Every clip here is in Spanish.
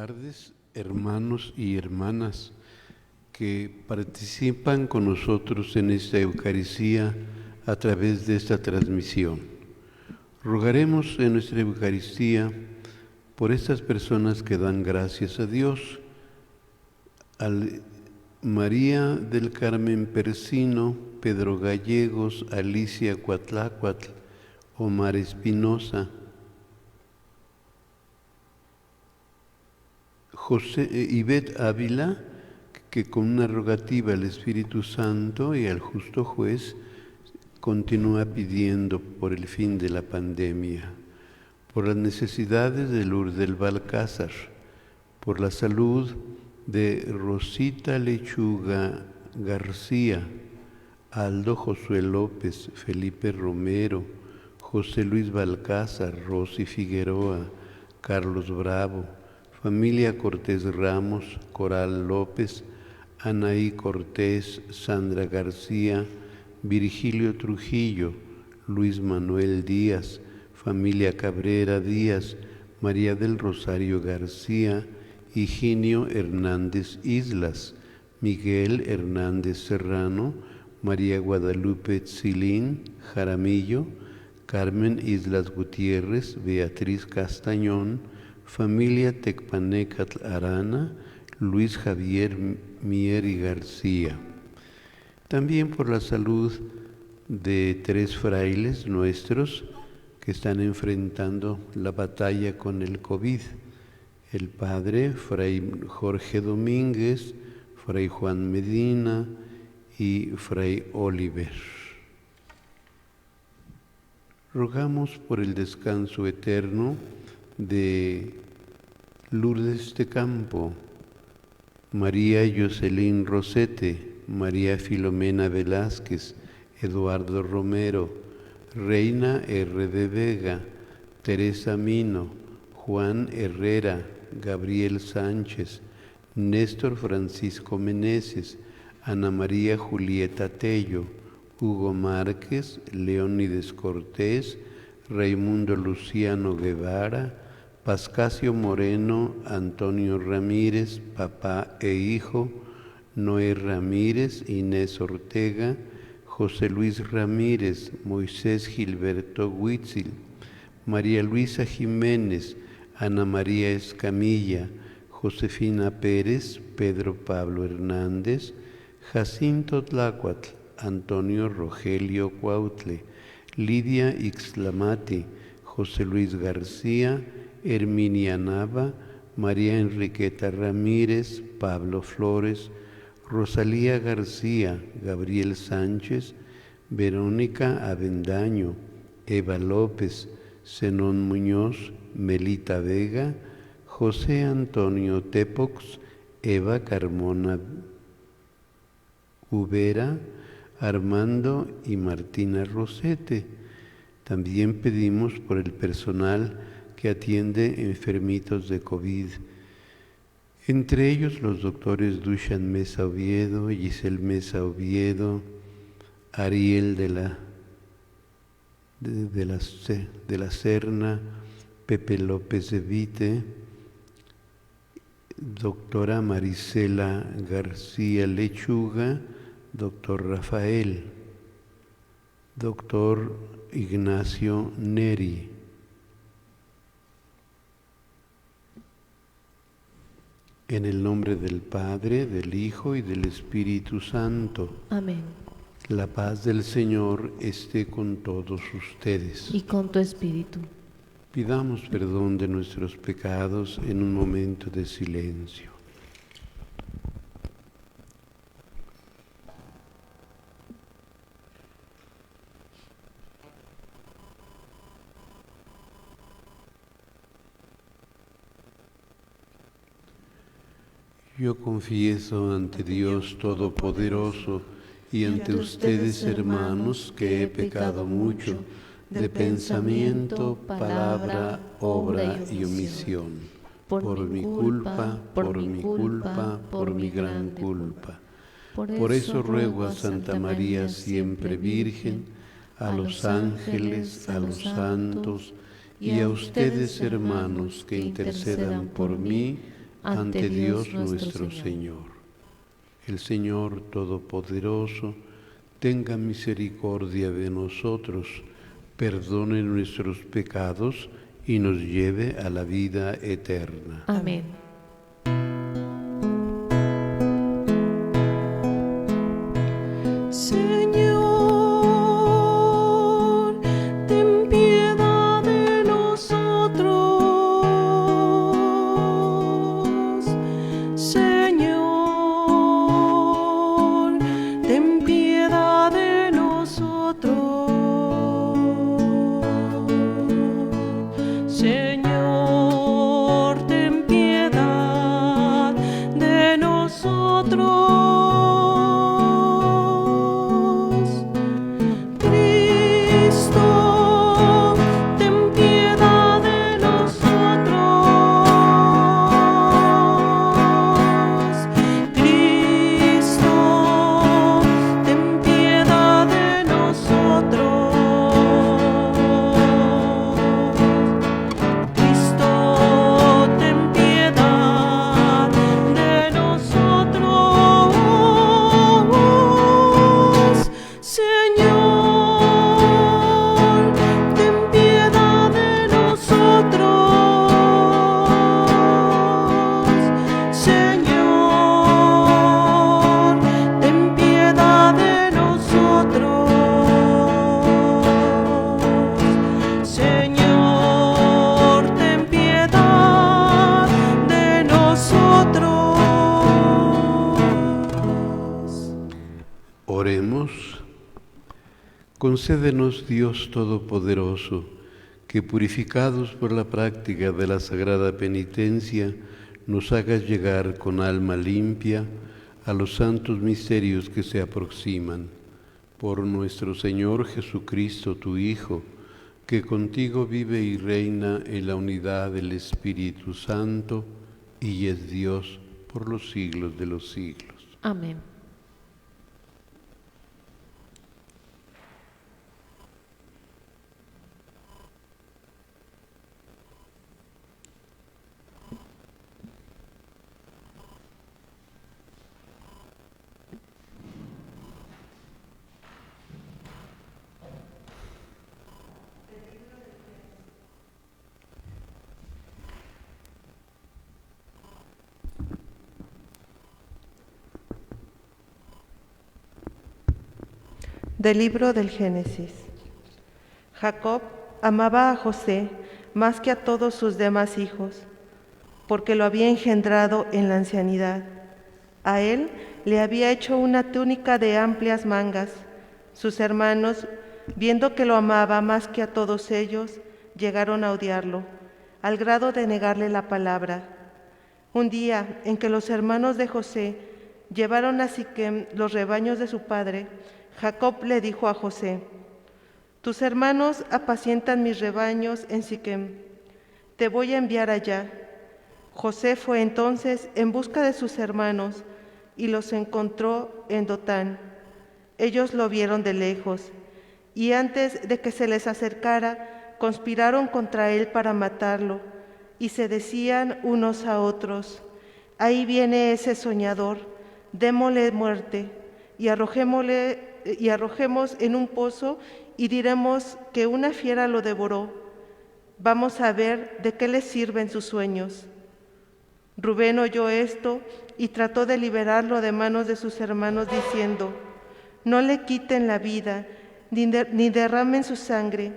tardes, hermanos y hermanas que participan con nosotros en esta Eucaristía a través de esta transmisión. Rogaremos en nuestra Eucaristía por estas personas que dan gracias a Dios, María del Carmen Persino, Pedro Gallegos, Alicia Cuatlácuatl, Omar Espinosa, José Ivette Ávila, que con una rogativa al Espíritu Santo y al justo juez continúa pidiendo por el fin de la pandemia, por las necesidades de Lourdes del Balcázar, por la salud de Rosita Lechuga García, Aldo Josué López, Felipe Romero, José Luis Balcázar, Rosy Figueroa, Carlos Bravo, familia Cortés Ramos, Coral López, Anaí Cortés, Sandra García, Virgilio Trujillo, Luis Manuel Díaz, familia Cabrera Díaz, María del Rosario García, Higinio Hernández Islas, Miguel Hernández Serrano, María Guadalupe Tzilín Jaramillo, Carmen Islas Gutiérrez, Beatriz Castañón, familia Tecpanecatl Arana, Luis Javier Mier y García. También por la salud de 3 frailes nuestros que están enfrentando la batalla con el COVID. El padre Fray Jorge Domínguez, Fray Juan Medina y Fray Oliver. Rogamos por el descanso eterno de Lourdes de Campo, María Jocelyn Rosete, María Filomena Velázquez, Eduardo Romero, Reina R. de Vega, Teresa Mino, Juan Herrera, Gabriel Sánchez, Néstor Francisco Meneses, Ana María Julieta Tello, Hugo Márquez, Leónides Cortés, Raimundo Luciano Guevara, Pascasio Moreno, Antonio Ramírez, papá e hijo, Noé Ramírez, Inés Ortega, José Luis Ramírez, Moisés Gilberto Huitzil, María Luisa Jiménez, Ana María Escamilla, Josefina Pérez, Pedro Pablo Hernández, Jacinto Tlácuatl, Antonio Rogelio Cuautle, Lidia Ixlamati, José Luis García, Herminia Nava, María Enriqueta Ramírez, Pablo Flores, Rosalía García, Gabriel Sánchez, Verónica Avendaño, Eva López, Zenón Muñoz, Melita Vega, José Antonio Tepox, Eva Carmona Ubera, Armando y Martina Rosete. También pedimos por el personal que atiende enfermitos de COVID, entre ellos los doctores Dushan Mesa Oviedo, Giselle Mesa Oviedo, Ariel de la Serna, Pepe López de Vite, doctora Marisela García Lechuga, doctor Rafael, doctor Ignacio Neri. En el nombre del Padre, del Hijo y del Espíritu Santo. Amén. La paz del Señor esté con todos ustedes. Y con tu espíritu. Pidamos perdón de nuestros pecados en un momento de silencio. Yo confieso ante Dios Todopoderoso y ante ustedes, hermanos, que he pecado mucho de pensamiento, palabra, obra y omisión, por mi culpa, por mi gran culpa. Por eso ruego a Santa María siempre Virgen, a los ángeles, a los santos y a ustedes, hermanos, que intercedan por mí ante Dios nuestro Señor. El Señor Todopoderoso tenga misericordia de nosotros, perdone nuestros pecados y nos lleve a la vida eterna. Amén. Señor, ten piedad de nosotros. Señor, ten piedad de nosotros. Señor, ten piedad de nosotros. Cristo, ten piedad de nosotros. Cristo, ten piedad de nosotros. Cristo, ten piedad de nosotros. Señor, ten piedad de nosotros. Señor, ten piedad de nosotros. Señor, ten piedad de nosotros. Oremos. Concédenos, Dios Todopoderoso, que purificados por la práctica de la sagrada penitencia, nos hagas llegar con alma limpia a los santos misterios que se aproximan. Por nuestro Señor Jesucristo, tu Hijo, que contigo vive y reina en la unidad del Espíritu Santo, y es Dios por los siglos de los siglos. Amén. Del libro del Génesis. Jacob amaba a José más que a todos sus demás hijos, porque lo había engendrado en la ancianidad. A él le había hecho una túnica de amplias mangas. Sus hermanos, viendo que lo amaba más que a todos ellos, llegaron a odiarlo, al grado de negarle la palabra. Un día en que los hermanos de José llevaron a Siquem los rebaños de su padre, Jacob le dijo a José: tus hermanos apacientan mis rebaños en Siquem, te voy a enviar allá. José fue entonces en busca de sus hermanos y los encontró en Dotán. Ellos lo vieron de lejos y antes de que se les acercara, conspiraron contra él para matarlo y se decían unos a otros: ahí viene ese soñador, démosle muerte y arrojemos en un pozo y diremos que una fiera lo devoró. Vamos a ver de qué les sirven sus sueños. Rubén oyó esto y trató de liberarlo de manos de sus hermanos diciendo: no le quiten la vida, ni derramen su sangre.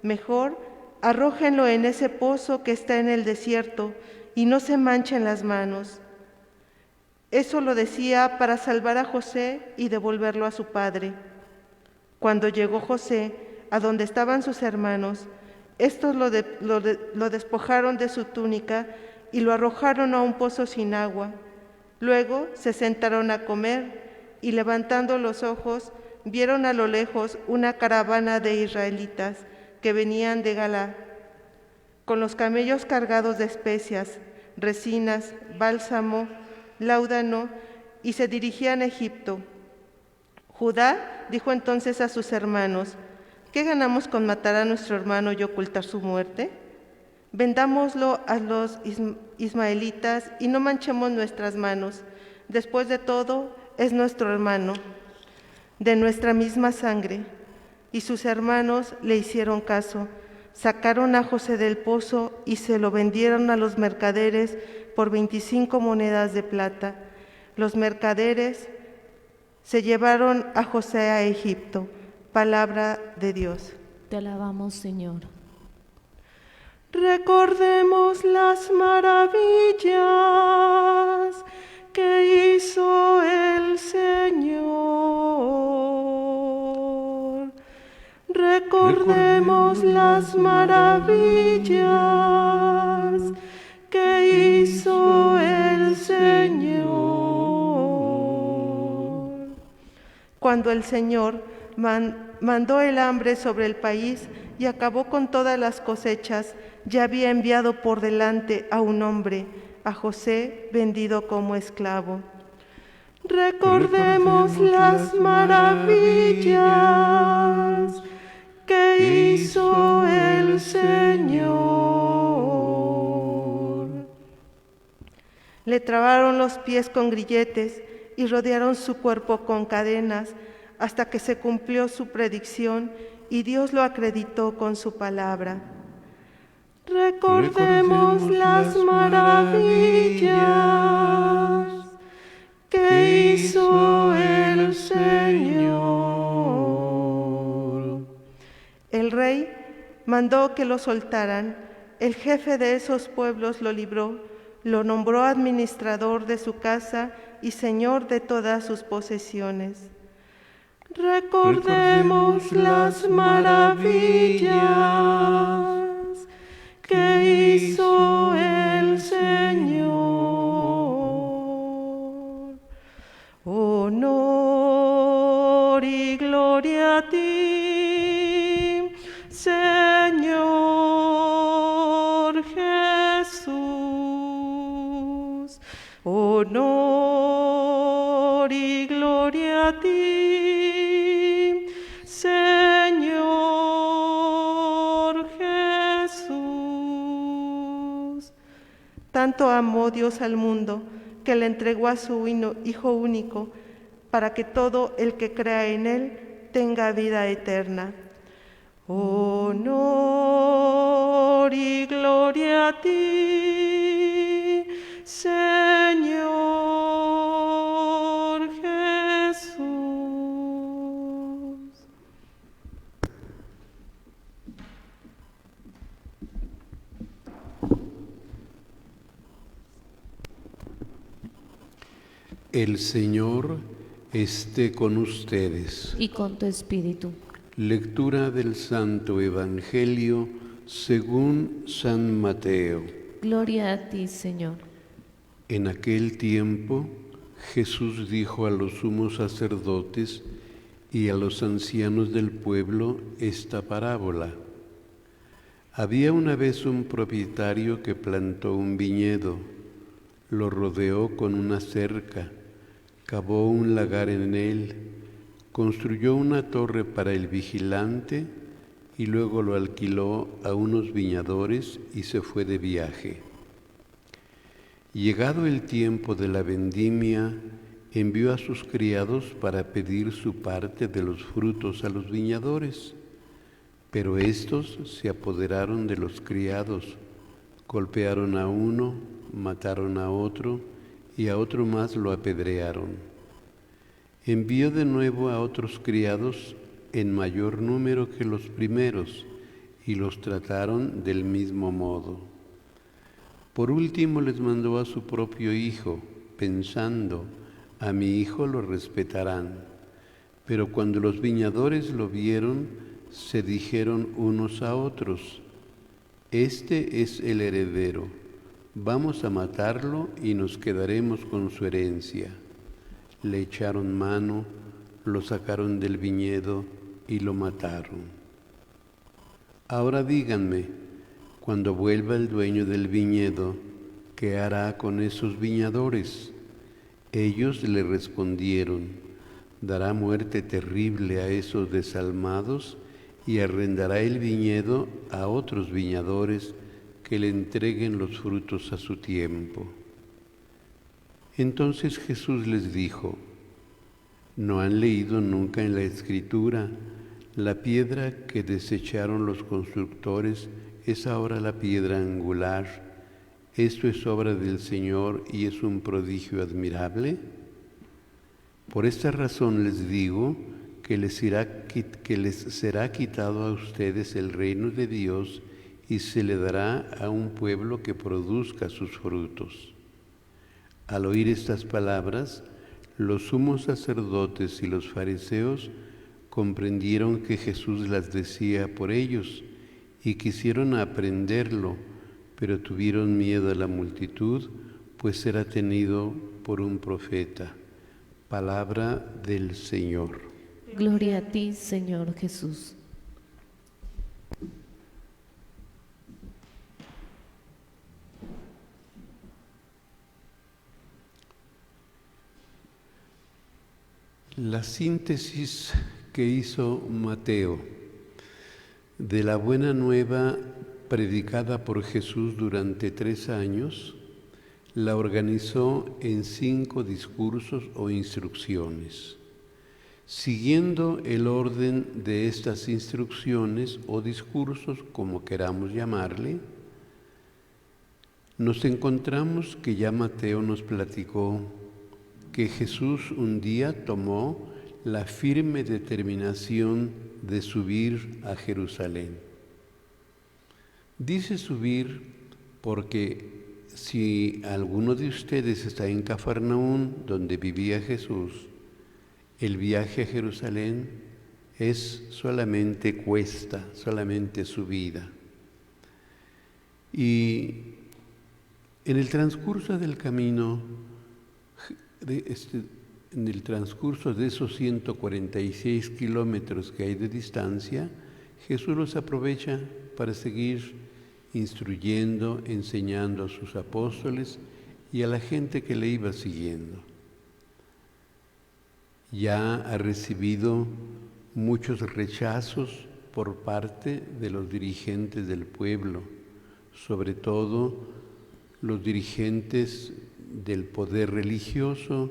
Mejor arrójenlo en ese pozo que está en el desierto y no se manchen las manos. Eso lo decía para salvar a José y devolverlo a su padre. Cuando llegó José a donde estaban sus hermanos, estos lo despojaron de su túnica y lo arrojaron a un pozo sin agua. Luego se sentaron a comer y levantando los ojos vieron a lo lejos una caravana de israelitas que venían de Galá, con los camellos cargados de especias, resinas, bálsamo, láudano, y se dirigían a Egipto. Judá dijo entonces a sus hermanos: ¿qué ganamos con matar a nuestro hermano y ocultar su muerte? Vendámoslo a los ismaelitas y no manchemos nuestras manos. Después de todo, es nuestro hermano, de nuestra misma sangre. Y sus hermanos le hicieron caso. Sacaron a José del pozo y se lo vendieron a los mercaderes por 25 monedas de plata. Los mercaderes se llevaron a José a Egipto. Palabra de Dios. Te alabamos, Señor. Recordemos las maravillas que hizo el Señor. Recordemos las maravillas que hizo el Señor. Cuando el Señor mandó el hambre sobre el país y acabó con todas las cosechas, ya había enviado por delante a un hombre, a José, vendido como esclavo. Recordemos las maravillas que hizo el Señor. Le trabaron los pies con grilletes y rodearon su cuerpo con cadenas hasta que se cumplió su predicción y Dios lo acreditó con su palabra. Recordemos las maravillas que hizo el Señor. El rey mandó que lo soltaran. El jefe de esos pueblos lo libró, lo nombró administrador de su casa y señor de todas sus posesiones. Recordemos las maravillas que hizo el Señor. Honor y gloria a ti, Señor Jesús. Honor y gloria a ti, Señor Jesús. Tanto amó Dios al mundo que le entregó a su Hijo único, para que todo el que crea en Él tenga vida eterna. Honor y gloria a ti, Señor Jesús. El Señor esté con ustedes. Y con tu espíritu. Lectura del Santo Evangelio según San Mateo. Gloria a ti, Señor. En aquel tiempo, Jesús dijo a los sumos sacerdotes y a los ancianos del pueblo esta parábola. Había una vez un propietario que plantó un viñedo, lo rodeó con una cerca, cavó un lagar en él, construyó una torre para el vigilante y luego lo alquiló a unos viñadores y se fue de viaje. Llegado el tiempo de la vendimia, envió a sus criados para pedir su parte de los frutos a los viñadores, pero éstos se apoderaron de los criados, golpearon a uno, mataron a otro y a otro más lo apedrearon. Envió de nuevo a otros criados en mayor número que los primeros y los trataron del mismo modo. Por último les mandó a su propio hijo, pensando, a mi hijo lo respetarán. Pero cuando los viñadores lo vieron, se dijeron unos a otros, este es el heredero, vamos a matarlo y nos quedaremos con su herencia. Le echaron mano, lo sacaron del viñedo y lo mataron. Ahora díganme, cuando vuelva el dueño del viñedo, ¿qué hará con esos viñadores? Ellos le respondieron, dará muerte terrible a esos desalmados y arrendará el viñedo a otros viñadores que le entreguen los frutos a su tiempo. Entonces Jesús les dijo: ¿No han leído nunca en la Escritura: la piedra que desecharon los constructores es ahora la piedra angular? Esto es obra del Señor y es un prodigio admirable. Por esta razón les digo que les será quitado a ustedes el reino de Dios y se le dará a un pueblo que produzca sus frutos. Al oír estas palabras, los sumos sacerdotes y los fariseos comprendieron que Jesús las decía por ellos y quisieron aprenderlo, pero tuvieron miedo a la multitud, pues era tenido por un profeta. Palabra del Señor. Gloria a ti, Señor Jesús. La síntesis que hizo Mateo de la buena nueva predicada por Jesús durante 3 años, la organizó en 5 discursos o instrucciones. Siguiendo el orden de estas instrucciones o discursos, como queramos llamarle, nos encontramos que ya Mateo nos platicó que Jesús un día tomó la firme determinación de subir a Jerusalén. Dice subir porque si alguno de ustedes está en Cafarnaúm, donde vivía Jesús, el viaje a Jerusalén es solamente cuesta, solamente subida. Y en el transcurso del camino, en el transcurso de esos 146 kilómetros que hay de distancia, Jesús los aprovecha para seguir instruyendo, enseñando a sus apóstoles y a la gente que le iba siguiendo. Ya ha recibido muchos rechazos por parte de los dirigentes del pueblo, sobre todo los dirigentes del poder religioso,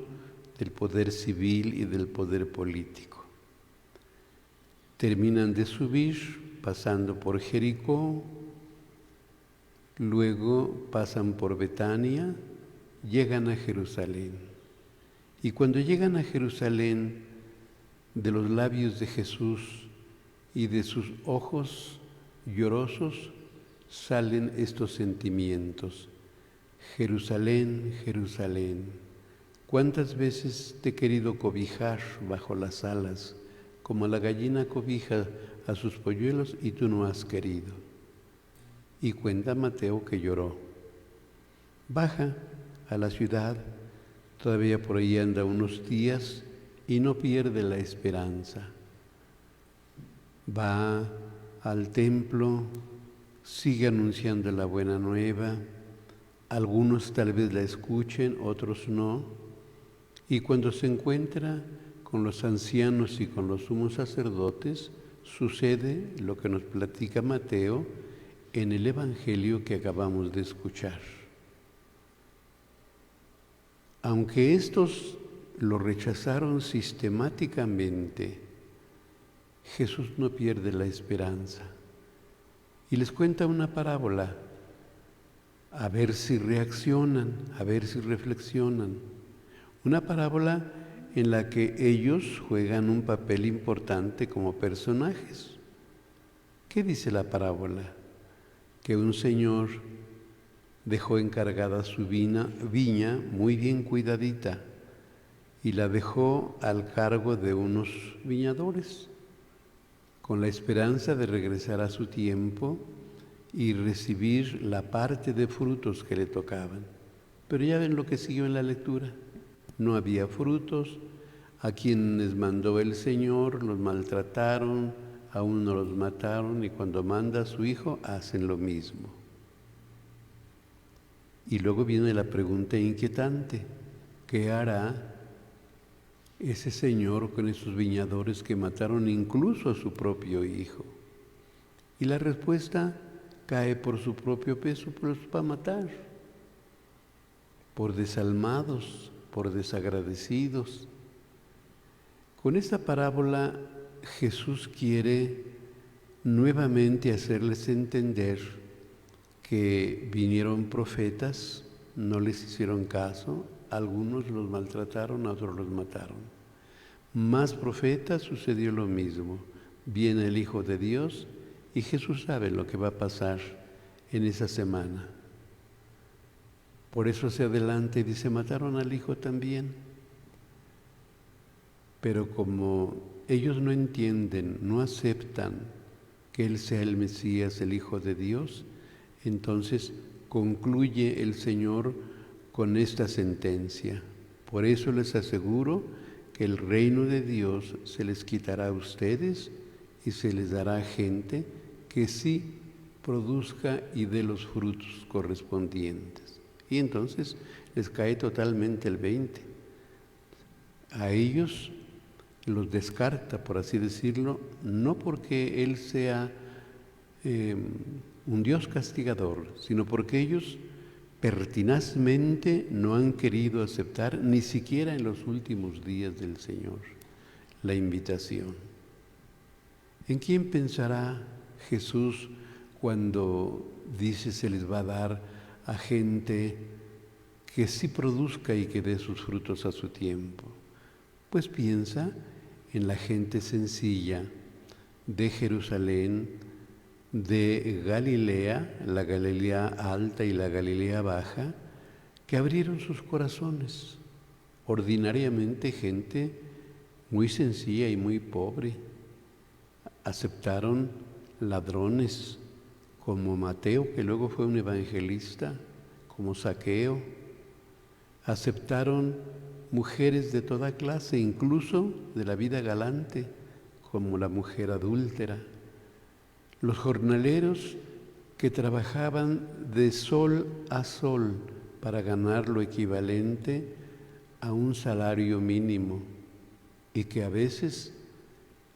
del poder civil y del poder político. Terminan de subir pasando por Jericó, luego pasan por Betania, llegan a Jerusalén. Y cuando llegan a Jerusalén, de los labios de Jesús y de sus ojos llorosos salen estos sentimientos: Jerusalén, Jerusalén, ¿cuántas veces te he querido cobijar bajo las alas, como la gallina cobija a sus polluelos y tú no has querido? Y cuenta Mateo que lloró. Baja a la ciudad, todavía por ahí anda unos días y no pierde la esperanza. Va al templo, sigue anunciando la buena nueva. Algunos tal vez la escuchen, otros no. Y cuando se encuentra con los ancianos y con los sumos sacerdotes, sucede lo que nos platica Mateo en el Evangelio que acabamos de escuchar. Aunque estos lo rechazaron sistemáticamente, Jesús no pierde la esperanza y les cuenta una parábola, a ver si reaccionan, a ver si reflexionan. Una parábola en la que ellos juegan un papel importante como personajes. ¿Qué dice la parábola? Que un señor dejó encargada su viña muy bien cuidadita y la dejó al cargo de unos viñadores, con la esperanza de regresar a su tiempo y recibir la parte de frutos que le tocaban. Pero ya ven lo que siguió en la lectura. No había frutos, a quienes mandó el Señor los maltrataron, a uno los mataron y cuando manda a su hijo hacen lo mismo. Y luego viene la pregunta inquietante: ¿qué hará ese señor con esos viñadores que mataron incluso a su propio hijo? Y la respuesta cae por su propio peso, pues los va a matar, por desalmados, por desagradecidos. Con esta parábola Jesús quiere nuevamente hacerles entender que vinieron profetas, no les hicieron caso, algunos los maltrataron, a otros los mataron. Más profetas, sucedió lo mismo. Viene el Hijo de Dios y Jesús sabe lo que va a pasar en esa semana. Por eso se adelanta y dice, mataron al Hijo también. Pero como ellos no entienden, no aceptan que Él sea el Mesías, el Hijo de Dios, entonces concluye el Señor con esta sentencia. Por eso les aseguro que el reino de Dios se les quitará a ustedes y se les dará a gente que sí produzca y dé los frutos correspondientes. Y entonces les cae totalmente el 20. A ellos los descarta, por así decirlo, no porque Él sea un Dios castigador, sino porque ellos pertinazmente no han querido aceptar, ni siquiera en los últimos días del Señor, la invitación. ¿En quién pensará Jesús cuando dice se les va a dar a gente que sí produzca y que dé sus frutos a su tiempo? Pues piensa en la gente sencilla de Jerusalén, de Galilea, la Galilea alta y la Galilea baja, que abrieron sus corazones. Ordinariamente gente muy sencilla y muy pobre. Aceptaron ladrones como Mateo, que luego fue un evangelista, como Zaqueo. Aceptaron mujeres de toda clase, incluso de la vida galante, como la mujer adúltera. Los jornaleros que trabajaban de sol a sol para ganar lo equivalente a un salario mínimo y que a veces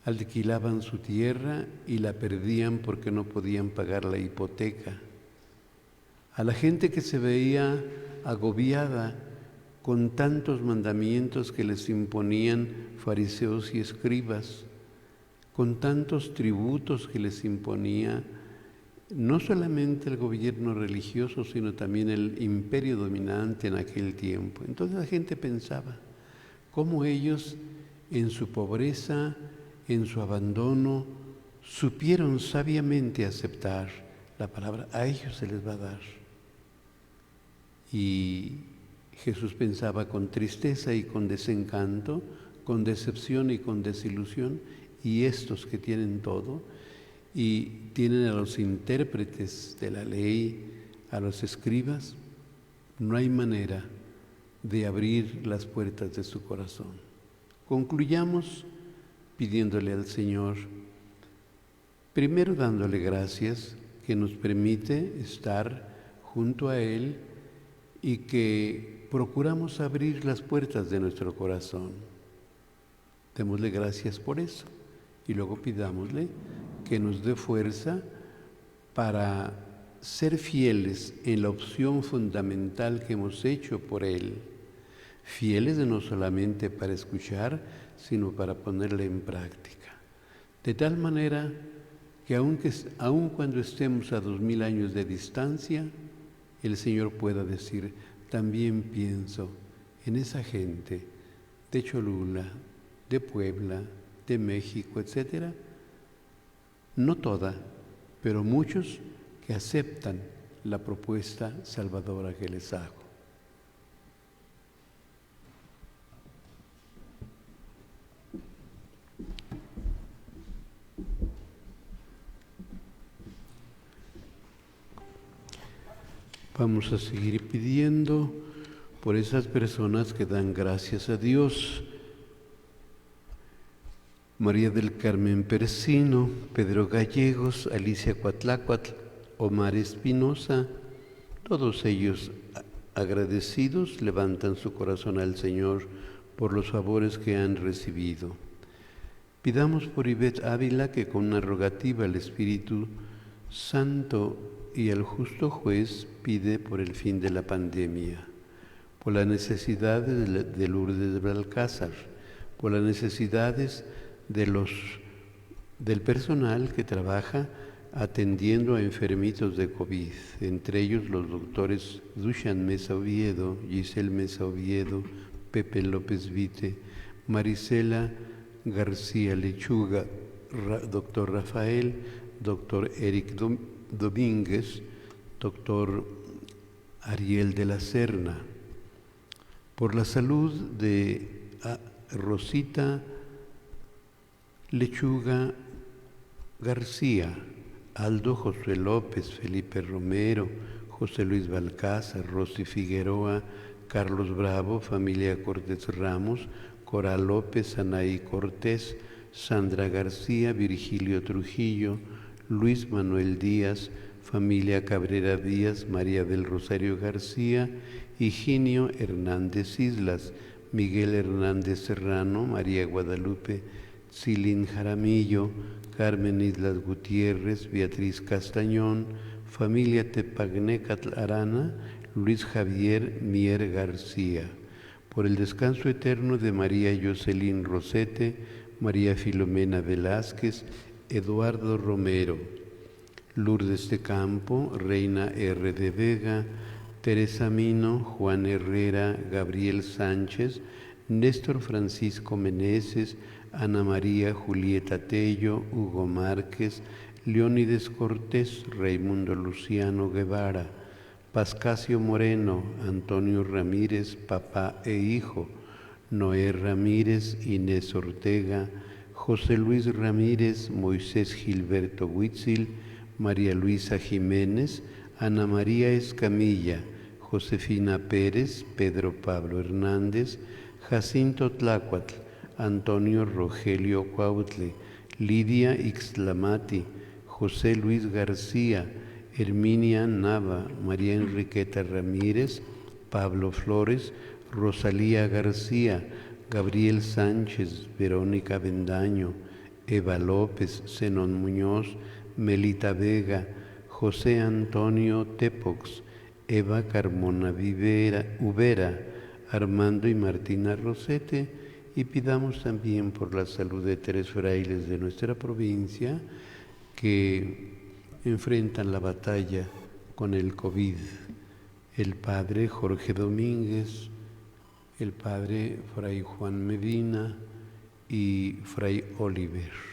alquilaban su tierra y la perdían porque no podían pagar la hipoteca. A la gente que se veía agobiada con tantos mandamientos que les imponían fariseos y escribas, con tantos tributos que les imponía no solamente el gobierno religioso, sino también el imperio dominante en aquel tiempo. Entonces la gente pensaba cómo ellos en su pobreza, en su abandono, supieron sabiamente aceptar la palabra, a ellos se les va a dar. Y Jesús pensaba con tristeza y con desencanto, con decepción y con desilusión, y estos que tienen todo, y tienen a los intérpretes de la ley, a los escribas, no hay manera de abrir las puertas de su corazón. Concluyamos pidiéndole al Señor, primero dándole gracias que nos permite estar junto a Él y que procuramos abrir las puertas de nuestro corazón. Démosle gracias por eso y luego pidámosle que nos dé fuerza para ser fieles en la opción fundamental que hemos hecho por Él. Fieles no solamente para escuchar, sino para ponerla en práctica. De tal manera que aun cuando estemos a 2000 años de distancia, el Señor pueda decir, también pienso en esa gente de Cholula, de Puebla, de México, etcétera. No toda, pero muchos que aceptan la propuesta salvadora que les hago. Vamos a seguir pidiendo por esas personas que dan gracias a Dios. María del Carmen Persino, Pedro Gallegos, Alicia Cuatlácuatl, Omar Espinosa, todos ellos agradecidos levantan su corazón al Señor por los favores que han recibido. Pidamos por Ivette Ávila que con una rogativa al Espíritu Santo y al justo juez pide por el fin de la pandemia, por las necesidades de Lourdes de Balcázar, por las necesidades del personal que trabaja atendiendo a enfermitos de COVID, entre ellos los doctores Dushan Mesa Oviedo, Giselle Mesa Oviedo, Pepe López Vite, Marisela García Lechuga, doctor Rafael, doctor Eric Domínguez, doctor Ariel de la Serna, por la salud de Rosita Lechuga García, Aldo José López, Felipe Romero, José Luis Balcázar, Rosy Figueroa, Carlos Bravo, familia Cortés Ramos, Cora López, Anaí Cortés, Sandra García, Virgilio Trujillo, Luis Manuel Díaz, familia Cabrera Díaz, María del Rosario García, Higinio Hernández Islas, Miguel Hernández Serrano, María Guadalupe Silín Jaramillo, Carmen Islas Gutiérrez, Beatriz Castañón, familia Tepagnecatl Arana, Luis Javier Mier García, por el descanso eterno de María Jocelyn Rosete, María Filomena Velázquez, Eduardo Romero, Lourdes de Campo, Reina R. de Vega, Teresa Mino, Juan Herrera, Gabriel Sánchez, Néstor Francisco Meneses, Ana María Julieta Tello, Hugo Márquez, Leónides Cortés, Raimundo Luciano Guevara, Pascasio Moreno, Antonio Ramírez, papá e hijo, Noé Ramírez, Inés Ortega, José Luis Ramírez, Moisés Gilberto Huitzil, María Luisa Jiménez, Ana María Escamilla, Josefina Pérez, Pedro Pablo Hernández, Jacinto Tlácuatl, Antonio Rogelio Cuautle, Lidia Ixtlamati, José Luis García, Herminia Nava, María Enriqueta Ramírez, Pablo Flores, Rosalía García, Gabriel Sánchez, Verónica Bendaño, Eva López, Zenón Muñoz, Melita Vega, José Antonio Tepox, Eva Carmona Ubera, Armando y Martina Rosete, y pidamos también por la salud de 3 frailes de nuestra provincia que enfrentan la batalla con el COVID. El padre Jorge Domínguez, el padre Fray Juan Medina y Fray Oliver.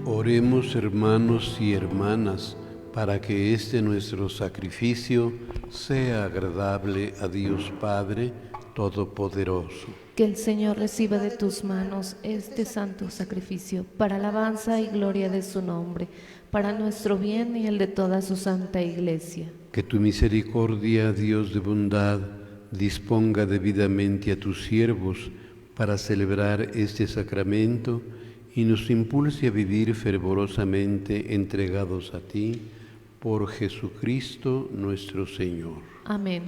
Oremos, hermanos y hermanas, para que este nuestro sacrificio sea agradable a Dios Padre Todopoderoso. Que el Señor reciba de tus manos este santo sacrificio para alabanza y gloria de su nombre, para nuestro bien y el de toda su santa Iglesia. Que tu misericordia, Dios de bondad, disponga debidamente a tus siervos para celebrar este sacramento y nos impulse a vivir fervorosamente entregados a ti, por Jesucristo nuestro Señor. Amén.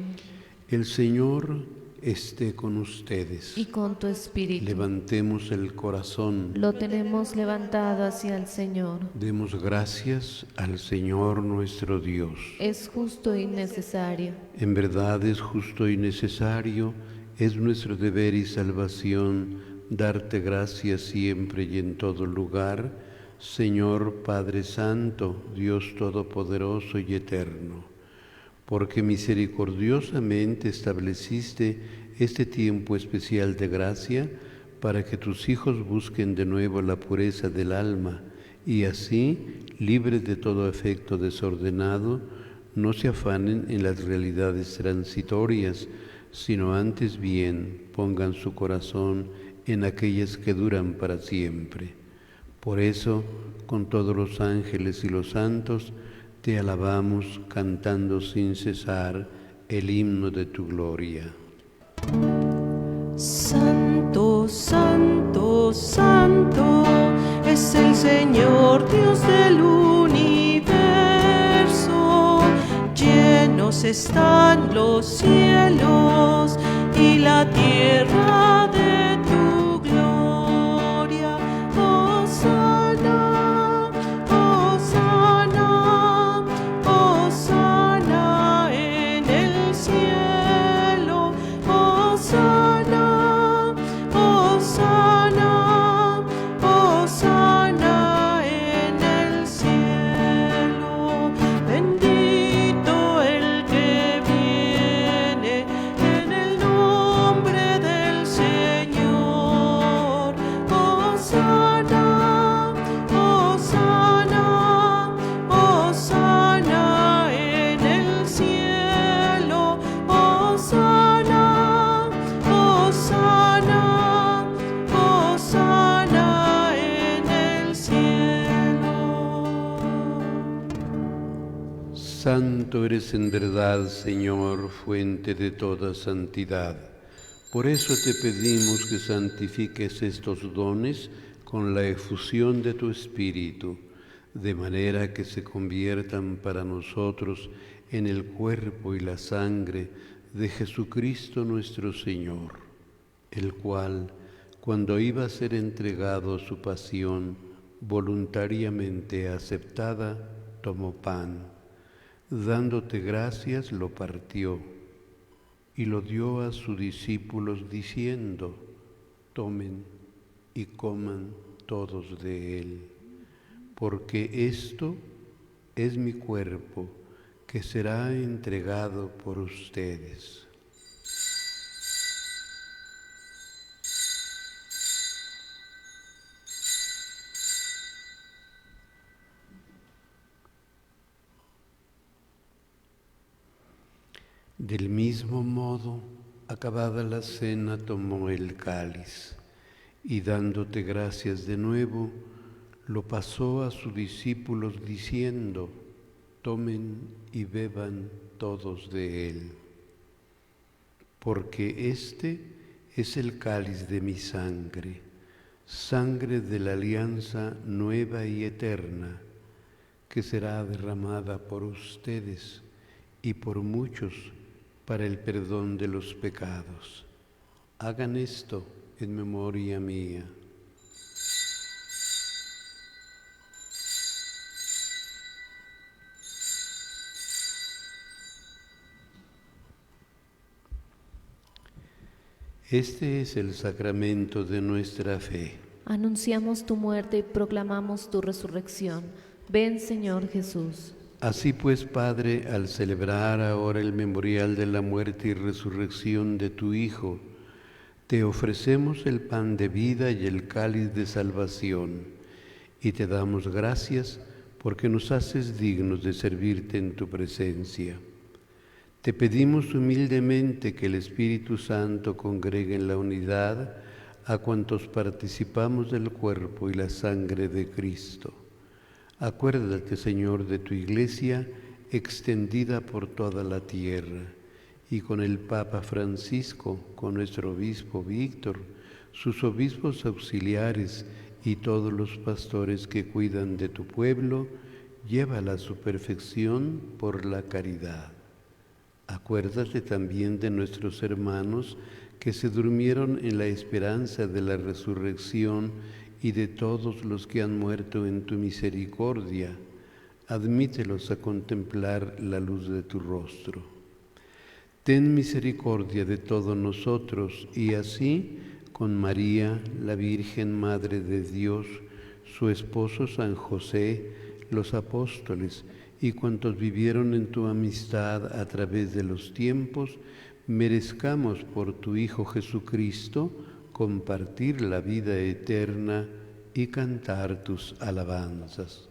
El Señor esté con ustedes. Y con tu espíritu. Levantemos el corazón. Lo tenemos levantado hacia el Señor. Demos gracias al Señor nuestro Dios. Es justo y necesario. En verdad es justo y necesario, es nuestro deber y salvación darte gracias siempre y en todo lugar, Señor Padre Santo, Dios Todopoderoso y Eterno, porque misericordiosamente estableciste este tiempo especial de gracia para que tus hijos busquen de nuevo la pureza del alma y así, libres de todo efecto desordenado, no se afanen en las realidades transitorias, sino antes bien pongan su corazón en aquellas que duran para siempre. Por eso, con todos los ángeles y los santos, te alabamos cantando sin cesar el himno de tu gloria. Santo, santo, santo, es el Señor Dios del universo. Llenos están los cielos y la tierra de tu gloria. Hosana, hosana, hosana en el cielo. Hosana, hosana, hosana en el cielo. Bendito el que viene en el nombre del Señor. Hosana, hosana, hosana en el cielo. Hosana, hosana, hosana en el cielo. Santo eres en verdad, Señor, fuente de toda santidad. Por eso te pedimos que santifiques estos dones con la efusión de tu Espíritu, de manera que se conviertan para nosotros en el cuerpo y la sangre de Jesucristo nuestro Señor, el cual, cuando iba a ser entregado a su pasión voluntariamente aceptada, tomó pan, dándote gracias, lo partió y lo dio a sus discípulos diciendo: tomen y coman todos de él, porque esto es mi cuerpo que será entregado por ustedes. Del mismo modo, acabada la cena, tomó el cáliz y dándote gracias de nuevo, lo pasó a sus discípulos diciendo: tomen y beban todos de él, porque este es el cáliz de mi sangre, sangre de la alianza nueva y eterna, que será derramada por ustedes y por muchos para el perdón de los pecados. Hagan esto en memoria mía. Este es el sacramento de nuestra fe. Anunciamos tu muerte y proclamamos tu resurrección. Ven, Señor Jesús. Así pues, Padre, al celebrar ahora el memorial de la muerte y resurrección de tu Hijo, te ofrecemos el pan de vida y el cáliz de salvación, y te damos gracias porque nos haces dignos de servirte en tu presencia. Te pedimos humildemente que el Espíritu Santo congregue en la unidad a cuantos participamos del cuerpo y la sangre de Cristo. Acuérdate, Señor, de tu Iglesia extendida por toda la tierra, y con el Papa Francisco, con nuestro obispo Víctor, sus obispos auxiliares y todos los pastores que cuidan de tu pueblo, llévala a su perfección por la caridad. Acuérdate también de nuestros hermanos que se durmieron en la esperanza de la resurrección y de todos los que han muerto en tu misericordia. Admítelos a contemplar la luz de tu rostro. Ten misericordia de todos nosotros y así, con María, la Virgen Madre de Dios, su esposo San José, los apóstoles y cuantos vivieron en tu amistad a través de los tiempos, merezcamos por tu Hijo Jesucristo compartir la vida eterna y cantar tus alabanzas.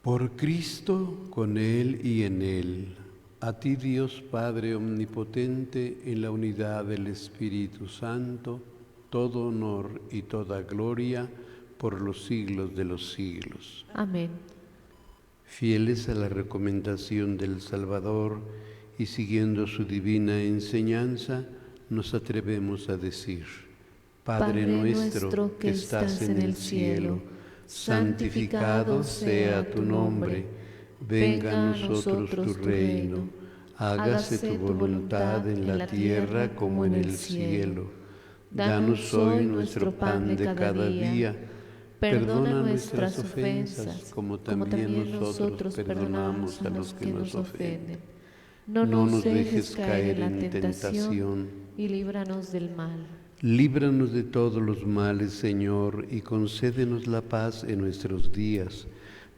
Por Cristo, con Él y en Él, a ti Dios Padre Omnipotente, en la unidad del Espíritu Santo, todo honor y toda gloria por los siglos de los siglos. Amén. Fieles a la recomendación del Salvador y siguiendo su divina enseñanza, nos atrevemos a decir: Padre nuestro que estás en el cielo, santificado sea tu nombre, venga a nosotros tu reino, hágase tu voluntad en la tierra como en el cielo. Danos hoy nuestro pan de cada día, perdona nuestras ofensas como también nosotros perdonamos a los que nos ofenden. No nos dejes caer en tentación y líbranos del mal. Líbranos de todos los males, Señor, y concédenos la paz en nuestros días,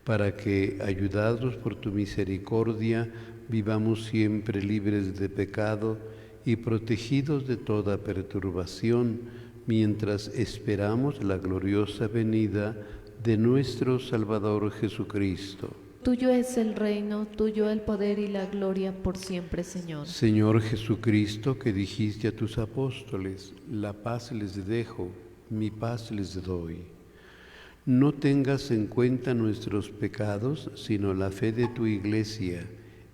para que, ayudados por tu misericordia, vivamos siempre libres de pecado y protegidos de toda perturbación, mientras esperamos la gloriosa venida de nuestro Salvador Jesucristo. Tuyo es el reino, tuyo el poder y la gloria por siempre, Señor. Señor Jesucristo, que dijiste a tus apóstoles: la paz les dejo, mi paz les doy. No tengas en cuenta nuestros pecados, sino la fe de tu Iglesia,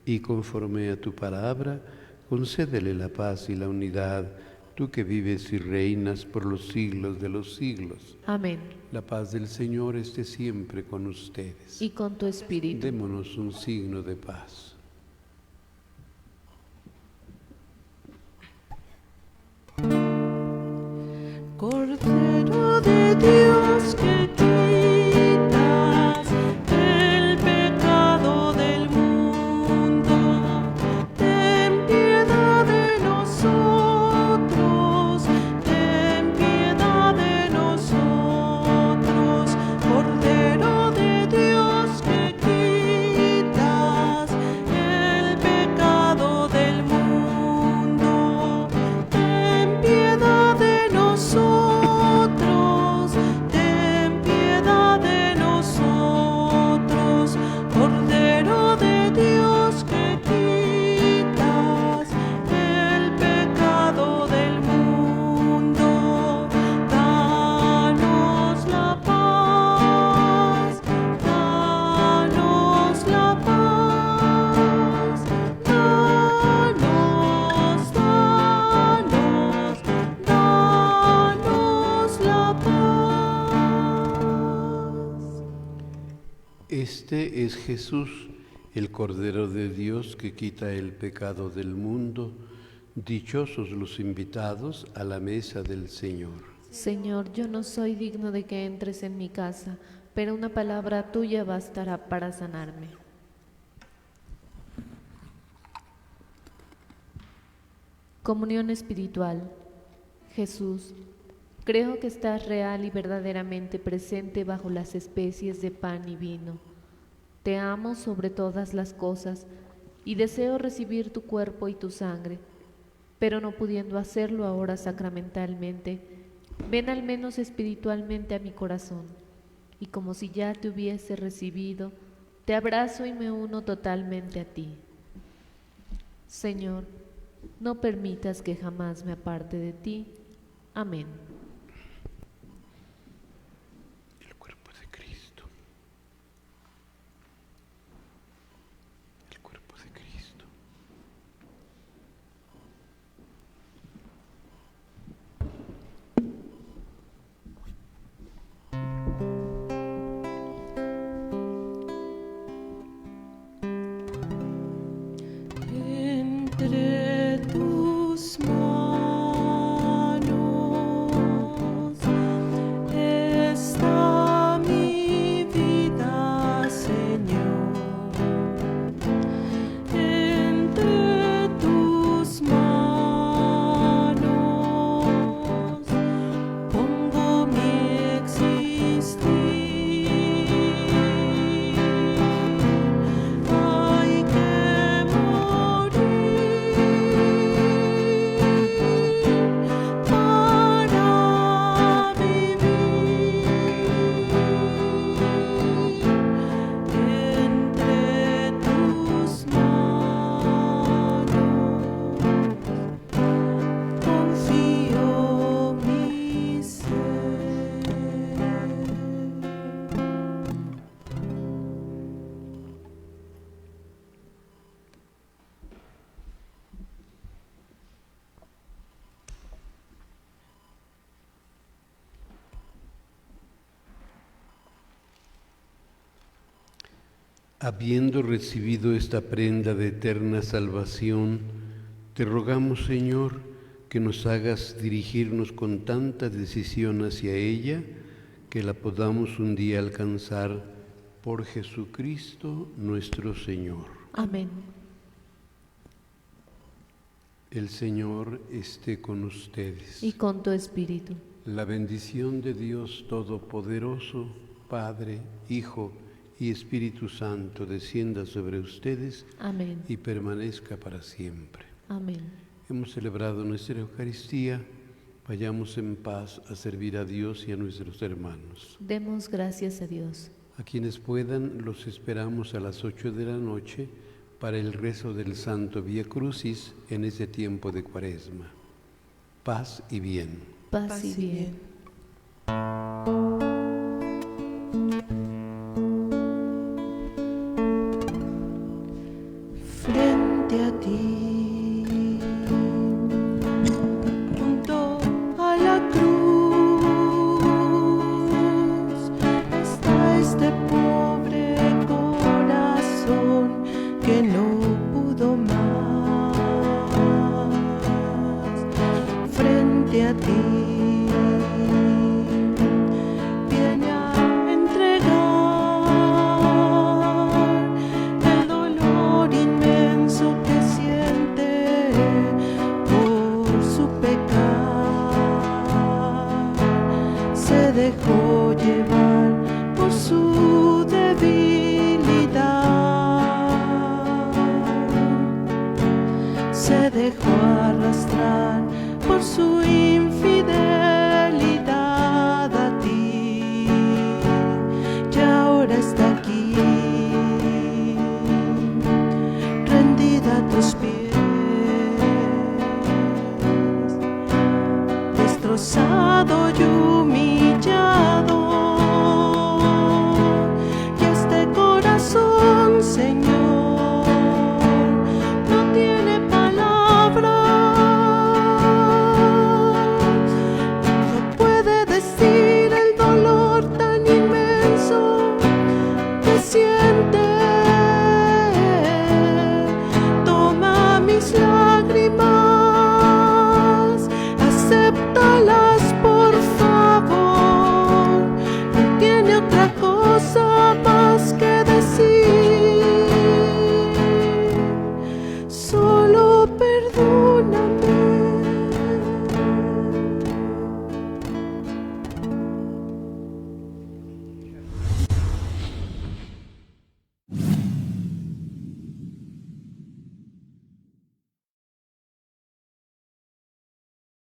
y conforme a tu palabra, concédele la paz y la unidad, tú que vives y reinas por los siglos de los siglos. Amén. La paz del Señor esté siempre con ustedes. Y con tu espíritu. Démonos un signo de paz. Cordero de Dios que quitas el pecado del mundo, ten piedad de nosotros, ten piedad de nosotros. Cordero de Dios que quitas el pecado del mundo, ten piedad de nosotros. Ten piedad de nosotros, Cordero de Dios que quitas el pecado del mundo. Danos la paz, danos la paz, danos la paz. Este es Jesús, el Cordero de Dios que quita el pecado del mundo. Dichosos los invitados a la mesa del Señor. Señor, yo no soy digno de que entres en mi casa, pero una palabra tuya bastará para sanarme. Comunión espiritual. Jesús, creo que estás real y verdaderamente presente bajo las especies de pan y vino. Te amo sobre todas las cosas y deseo recibir tu cuerpo y tu sangre, pero no pudiendo hacerlo ahora sacramentalmente, ven al menos espiritualmente a mi corazón, y como si ya te hubiese recibido, te abrazo y me uno totalmente a ti. Señor, no permitas que jamás me aparte de ti. Amén. El cuerpo de Cristo. El cuerpo de Cristo. Habiendo recibido esta prenda de eterna salvación, te rogamos, Señor, que nos hagas dirigirnos con tanta decisión hacia ella, que la podamos un día alcanzar por Jesucristo nuestro Señor. Amén. El Señor esté con ustedes. Y con tu espíritu. La bendición de Dios Todopoderoso, Padre, Hijo y Espíritu Santo, descienda sobre ustedes Amén. y permanezca para siempre. Amén. Hemos celebrado nuestra Eucaristía. Vayamos en paz a servir a Dios y a nuestros hermanos. Demos gracias a Dios. A quienes puedan, los esperamos a las 8 de la noche para el rezo del Santo Vía Crucis en este tiempo de Cuaresma. Paz y bien. Paz y bien. Frente a ti, junto a la cruz, está este pobre corazón que no pudo más. Frente a ti viene a entregar el dolor inmenso que siente por su pecar. Se dejó llevar por su debilidad, se dejó arrastrar por su infidelidad a ti, y ahora está aquí, rendida a tus pies, destrozado y humillado. Y este corazón, Señor, no tiene palabras, no puede decir el dolor tan inmenso que siente. Toma mis lágrimas, acéptalas.